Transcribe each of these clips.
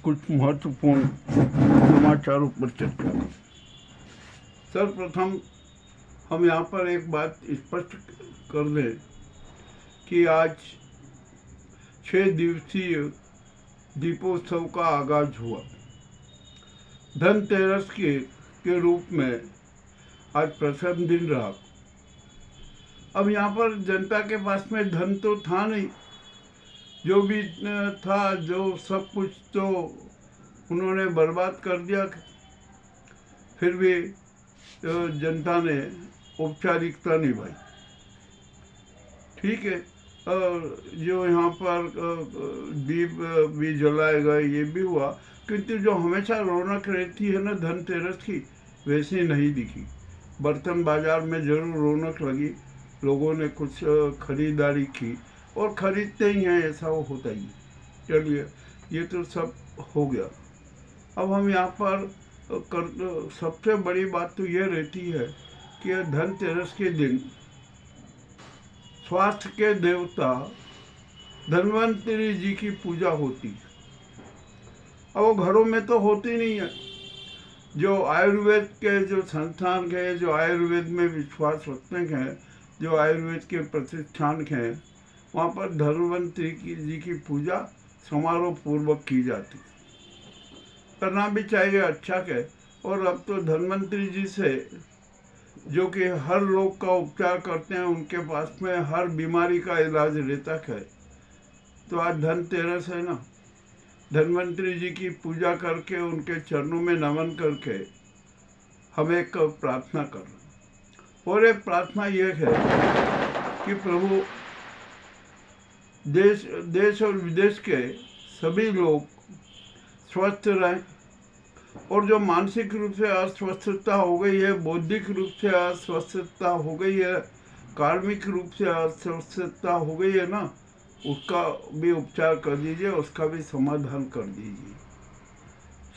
कुछ महत्वपूर्ण समाचारों पर चर्चा करें। सर्वप्रथम हम यहाँ पर एक बात स्पष्ट कर दें कि आज 6 दिवसीय दीपोत्सव का आगाज हुआ। धनतेरस के रूप में आज प्रथम दिन रहा। अब यहाँ पर जनता के पास में धन तो था नहीं, जो भी था जो सब कुछ तो उन्होंने बर्बाद कर दिया। फिर भी जनता ने औपचारिकता निभाई। ठीक है, जो यहाँ पर दीप भी जलाए गए, ये भी हुआ, किंतु जो हमेशा रौनक रहती है ना धनतेरस की, वैसी नहीं दिखी। बर्तन बाजार में जरूर रौनक लगी, लोगों ने कुछ खरीदारी की और खरीदते ही हैं, ऐसा वो होता ही है। चलिए, ये तो सब हो गया। अब हम यहाँ पर सबसे बड़ी बात तो ये रहती है कि धनतेरस के दिन स्वास्थ्य के देवता धन्वंतरी जी की पूजा होती है। अब वो घरों में तो होती नहीं है। जो आयुर्वेद के जो संस्थान हैं, जो आयुर्वेद में विश्वास रखते हैं, जो आयुर्वेद के प्रतिष्ठान हैं, वहाँ पर धन्वंतरी जी की पूजा समारोह पूर्वक की जाती है। करना भी चाहिए, अच्छा है। और अब तो धन्वंतरी जी से जो कि हर रोग का उपचार करते हैं, उनके पास में हर बीमारी का इलाज रहता है। तो आज धनतेरस है ना, धन्वंतरी जी की पूजा करके उनके चरणों में नमन करके हम एक प्रार्थना कर रहे हैं। और एक प्रार्थना ये है कि प्रभु देश और विदेश के सभी लोग स्वस्थ रहें, और जो मानसिक रूप से अस्वस्थता हो गई है, बौद्धिक रूप से अस्वस्थता हो गई है, कार्मिक रूप से अस्वस्थता हो गई है ना, उसका भी उपचार कर दीजिए, उसका भी समाधान कर दीजिए।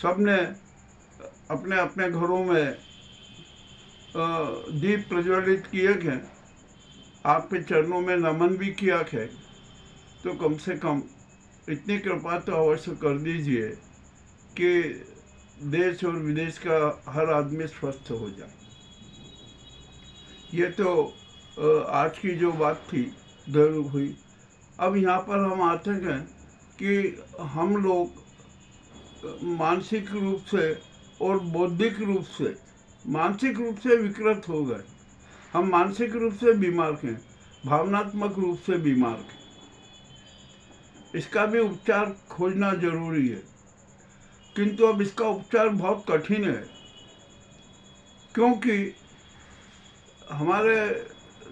सबने अपने अपने घरों में दीप प्रज्वलित किए हैं, आपके चरणों में नमन भी किया है, तो कम से कम इतनी कृपा तो अवश्य कर दीजिए कि देश और विदेश का हर आदमी स्वस्थ हो जाए। ये तो आज की जो बात थी जरूर हुई। अब यहाँ पर हम आते हैं कि हम लोग मानसिक रूप से और बौद्धिक रूप से, मानसिक रूप से विकृत हो गए। हम मानसिक रूप से बीमार हैं, भावनात्मक रूप से बीमार हैं। इसका भी उपचार खोजना जरूरी है, किंतु अब इसका उपचार बहुत कठिन है, क्योंकि हमारे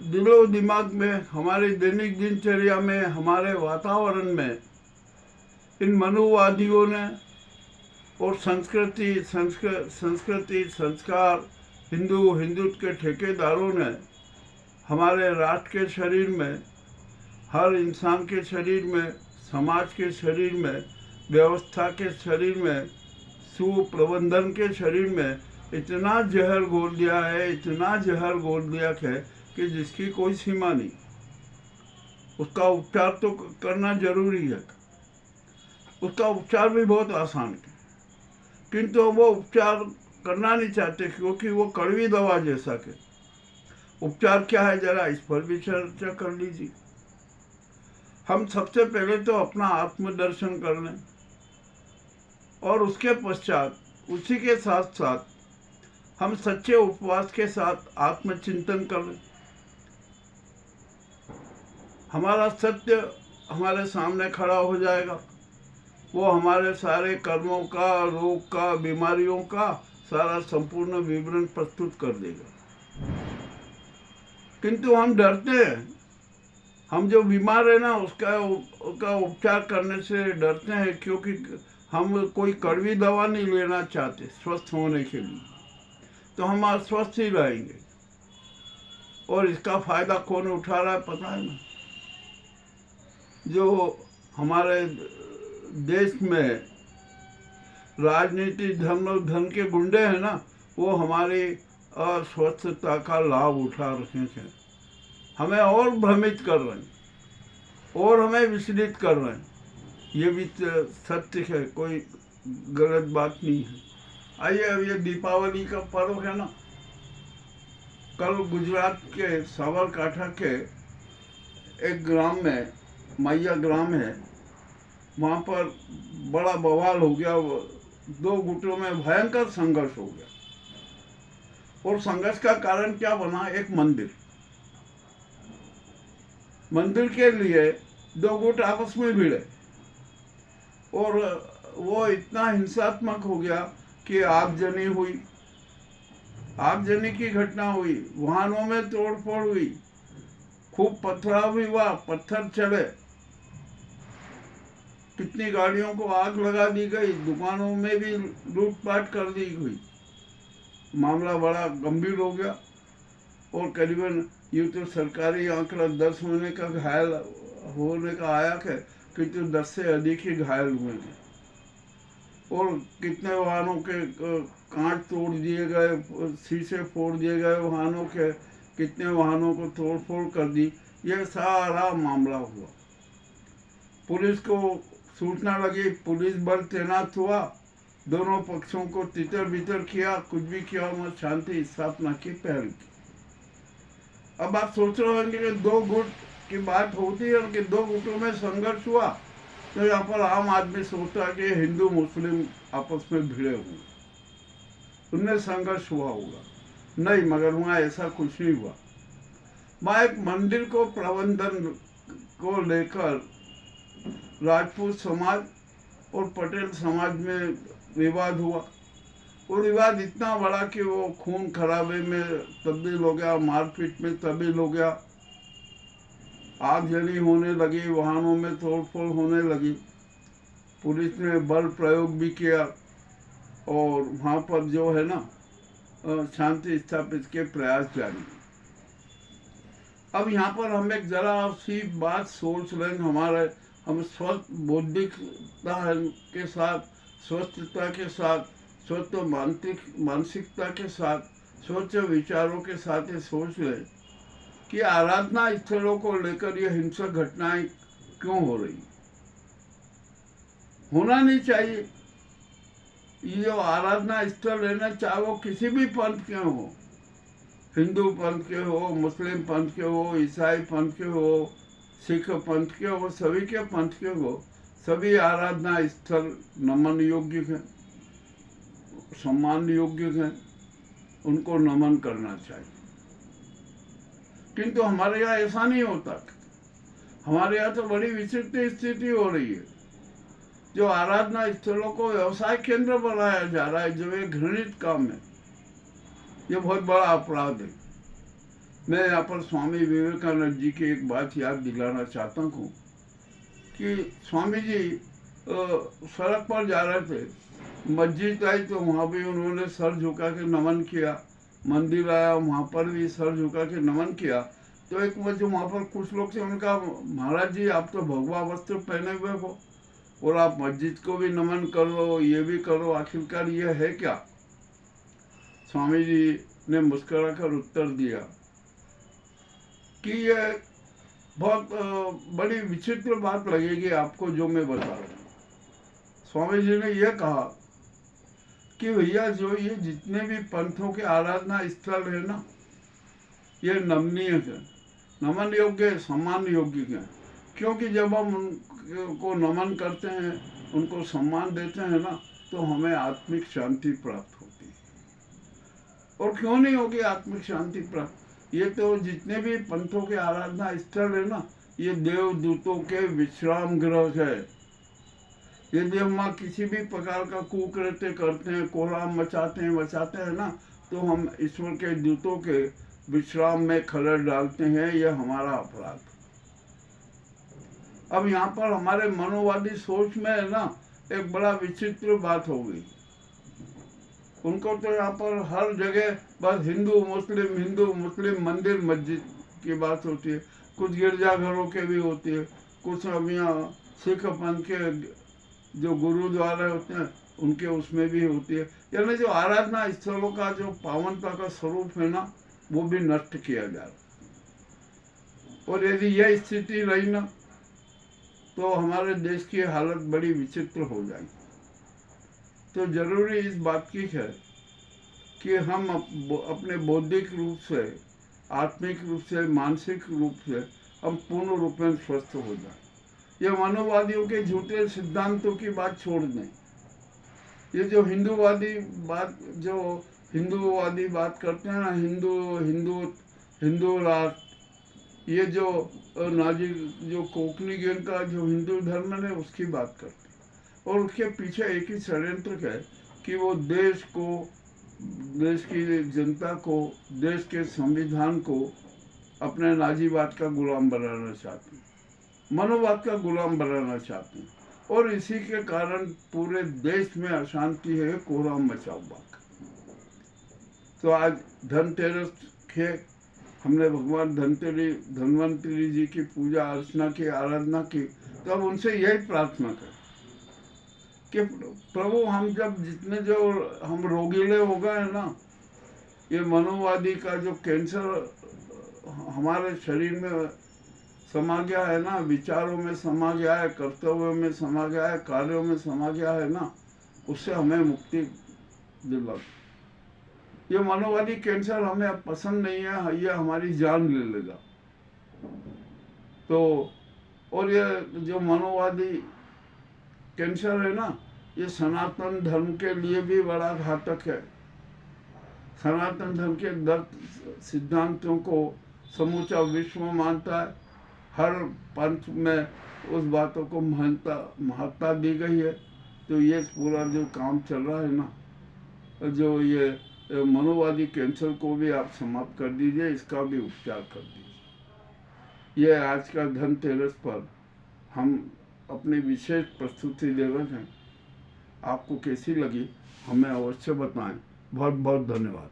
दिलो दिमाग में, हमारे दैनिक दिनचर्या में, हमारे वातावरण में इन मनुवादियों ने और संस्कृति संस्कार हिंदुत्व के ठेकेदारों ने हमारे राष्ट्र के शरीर में, हर इंसान के शरीर में, समाज के शरीर में, व्यवस्था के शरीर में, सुप्रबंधन के शरीर में इतना जहर घोल दिया है, इतना जहर घोल दिया है कि जिसकी कोई सीमा नहीं। उसका उपचार तो करना जरूरी है। उसका उपचार भी बहुत आसान है, किंतु वो उपचार करना नहीं चाहते, क्योंकि वो कड़वी दवा जैसा है। उपचार क्या है, जरा इस पर भी चर्चा कर लीजिए। हम सबसे पहले तो अपना आत्मदर्शन कर लें, और उसके पश्चात उसी के साथ साथ हम सच्चे उपवास के साथ आत्मचिंतन कर लें। हमारा सत्य हमारे सामने खड़ा हो जाएगा। वो हमारे सारे कर्मों का, रोग का, बीमारियों का सारा संपूर्ण विवरण प्रस्तुत कर देगा। किंतु हम डरते हैं। हम जो बीमार है ना, उसका उपचार करने से डरते हैं, क्योंकि हम कोई कड़वी दवा नहीं लेना चाहते स्वस्थ होने के लिए। तो हम अस्वस्थ ही रहेंगे, और इसका फायदा कौन उठा रहा है पता है ना? जो हमारे देश में राजनीति, धन के गुंडे हैं ना, वो हमारी अस्वस्थता का लाभ उठा रहे हैं, हमें और भ्रमित कर रहे हैं और हमें विचलित कर रहे हैं। ये भी सत्य है, कोई गलत बात नहीं है। आइए, अब ये दीपावली का पर्व है ना, कल गुजरात के साबरकांठा के एक ग्राम में, मैया ग्राम है, वहाँ पर बड़ा बवाल हो गया। दो गुटों में भयंकर संघर्ष हो गया। और संघर्ष का कारण क्या बना? एक मंदिर के लिए दो गुट आपस में भिड़े और वो इतना हिंसात्मक हो गया कि आगजनी हुई, आगजनी की घटना हुई, वाहनों में तोड़फोड़ हुई, खूब पथराव भी हुआ, पत्थर चले, कितनी गाड़ियों को आग लगा दी गई, दुकानों में भी लूटपाट कर दी गई। मामला बड़ा गंभीर हो गया और करीबन यूँ तो सरकारी आंकड़ा 10 होने का घायल होने का आया है, किंतु 10 से अधिक ही घायल हुए हैं। और कितने वाहनों के कांच तोड़ दिए गए, शीशे फोड़ दिए गए वाहनों के, कितने वाहनों को तोड़ फोड़ कर दी। ये सारा मामला हुआ। पुलिस को सूचना लगी, पुलिस बल तैनात हुआ, दोनों पक्षों को तितर बितर किया, कुछ भी किया, वहाँ शांति स्थापना की पहल की। अब आप सोच रहे होंगे कि दो गुट की बात होती है कि दो गुटों में संघर्ष हुआ, तो यहाँ पर आम आदमी सोचता है कि हिंदू मुस्लिम आपस में भिड़े हुए, उनमें संघर्ष हुआ होगा। नहीं, मगर वहाँ ऐसा कुछ नहीं हुआ। वहाँ एक मंदिर को प्रबंधन को लेकर राजपूत समाज और पटेल समाज में विवाद हुआ। वो विवाद इतना बड़ा कि वो खून खराबे में तब्दील हो गया, मारपीट में तब्दील हो गया, आगजनी होने लगी, वाहनों में तोड़फोड़ होने लगी। पुलिस ने बल प्रयोग भी किया और वहाँ पर जो है ना शांति स्थापित के प्रयास जारी। अब यहाँ पर हम एक जरा सी बात सोच लें, हम स्वस्थ बौद्धिकता के साथ, स्वस्थता के साथ, स्वच्छ मानसिकता के साथ, स्वच्छ विचारों के साथ ये सोच लें कि आराधना स्थलों को लेकर ये हिंसक घटनाएं क्यों हो रही। होना नहीं चाहिए। ये जो आराधना स्थल है ना, चाहे वो किसी भी पंथ के हो, हिंदू पंथ के हो, मुस्लिम पंथ के हो, ईसाई पंथ के हो, सिख पंथ के हो, सभी के पंथ के हो, सभी आराधना स्थल नमन योग्य हैं, सम्मान योग्य हैं, उनको नमन करना चाहिए। किंतु हमारे यहाँ ऐसा नहीं होता। हमारे यहाँ तो बड़ी विचित्र स्थिति हो रही है। जो आराधना स्थलों को व्यवसाय केंद्र बनाया जा रहा है, जो एक घृणित काम है, ये बहुत बड़ा अपराध है। मैं यहाँ पर स्वामी विवेकानंद जी की एक बात याद दिलाना चाहता हूँ कि स्वामी जी सड़क पर जा रहे थे, मस्जिद आई तो वहाँ भी उन्होंने सर झुका के नमन किया, मंदिर आया वहाँ पर भी सर झुका के नमन किया। तो एक जो वहाँ पर कुछ लोग थे, उनका महाराज जी आप तो भगवा वस्त्र पहने हुए हो और आप मस्जिद को भी नमन कर लो, ये भी करो, आखिरकार ये है क्या? स्वामी जी ने मुस्कुराकर उत्तर दिया कि ये बहुत बड़ी विचित्र बात लगेगी आपको जो मैं बता रहा हूँ। स्वामी जी ने यह कहा कि भैया जो ये जितने भी पंथों के आराधना स्थल है ना, ये नमनीय है, नमन योग्य, सम्मान योग्य है। क्योंकि जब हम उनको नमन करते हैं, उनको सम्मान देते हैं ना, तो हमें आत्मिक शांति प्राप्त होती है। और क्यों नहीं होगी आत्मिक शांति प्राप्त? ये तो जितने भी पंथों के आराधना स्थल है ना, ये देवदूतों के विश्राम गृह है। यदि हम किसी भी प्रकार का कुकृत्य करते हैं, कोहराम मचाते हैं ना, तो हम ईश्वर के दूतों के विश्राम में खलल डालते हैं। यह हमारा अपराध। अब यहाँ पर हमारे मनोवादी सोच में है ना, एक बड़ा विचित्र बात हो गई। उनको तो यहाँ पर हर जगह बस हिंदू मुस्लिम मंदिर मस्जिद की बात होती है। कुछ गिरजाघरों के भी होती है, कुछ अब यहाँ सिख पंथ के जो गुरुद्वारे होते हैं उनके उसमें भी होती है। यानी जो आराधना स्थलों का जो पावनता का स्वरूप है ना, वो भी नष्ट किया जा रहा। और यदि यह स्थिति रही ना, तो हमारे देश की हालत बड़ी विचित्र हो जाएगी। तो जरूरी इस बात की है कि हम अपने बौद्धिक रूप से, आत्मिक रूप से, मानसिक रूप से हम पूर्ण रूप में स्वस्थ हो जाए। ये मनोवादियों के झूठे सिद्धांतों की बात छोड़ दें। ये जो हिंदूवादी बात करते हैं ना, हिंदू राष्ट्र, ये जो नाजी जो कोंकणी गेन का जो हिंदू धर्म है उसकी बात करते हैं। और उसके पीछे एक ही षड्यंत्र है कि वो देश की जनता को, देश के संविधान को अपने नाजीवाद का गुलाम बनाना चाहते हैं, मनोवाद का गुलाम बनाना चाहते हैं। और इसी के कारण पूरे देश में अशांति है, कोहराम मचा हुआ। तो आज धनतेरस के हमने भगवान धन्वंतरी जी की पूजा अर्चना की, आराधना की। तो अब उनसे यही प्रार्थना करें कि प्रभु, हम जब जितने जो हम रोगीले हो गए ना, ये मनोवादी का जो कैंसर हमारे शरीर में समा गया है ना, विचारों में समा गया है, कर्तव्यों में समा गया है, कार्यों में समा गया है ना, उससे हमें मुक्ति दिला। ये मनोवादी कैंसर हमें अब पसंद नहीं है, ये हमारी जान ले लेगा। तो और ये जो मनोवादी कैंसर है ना, ये सनातन धर्म के लिए भी बड़ा घातक है। सनातन धर्म के 10 सिद्धांतों को समूचा विश्व मानता है। हर पंथ में उस बातों को महत्ता दी गई है। तो ये पूरा जो काम चल रहा है ना, जो ये मनोवादी कैंसर को भी आप समाप्त कर दीजिए, इसका भी उपचार कर दीजिए। ये आज का धनतेरस पर हम अपनी विशेष प्रस्तुति दे रहे हैं। आपको कैसी लगी हमें अवश्य बताएं। बहुत बहुत धन्यवाद।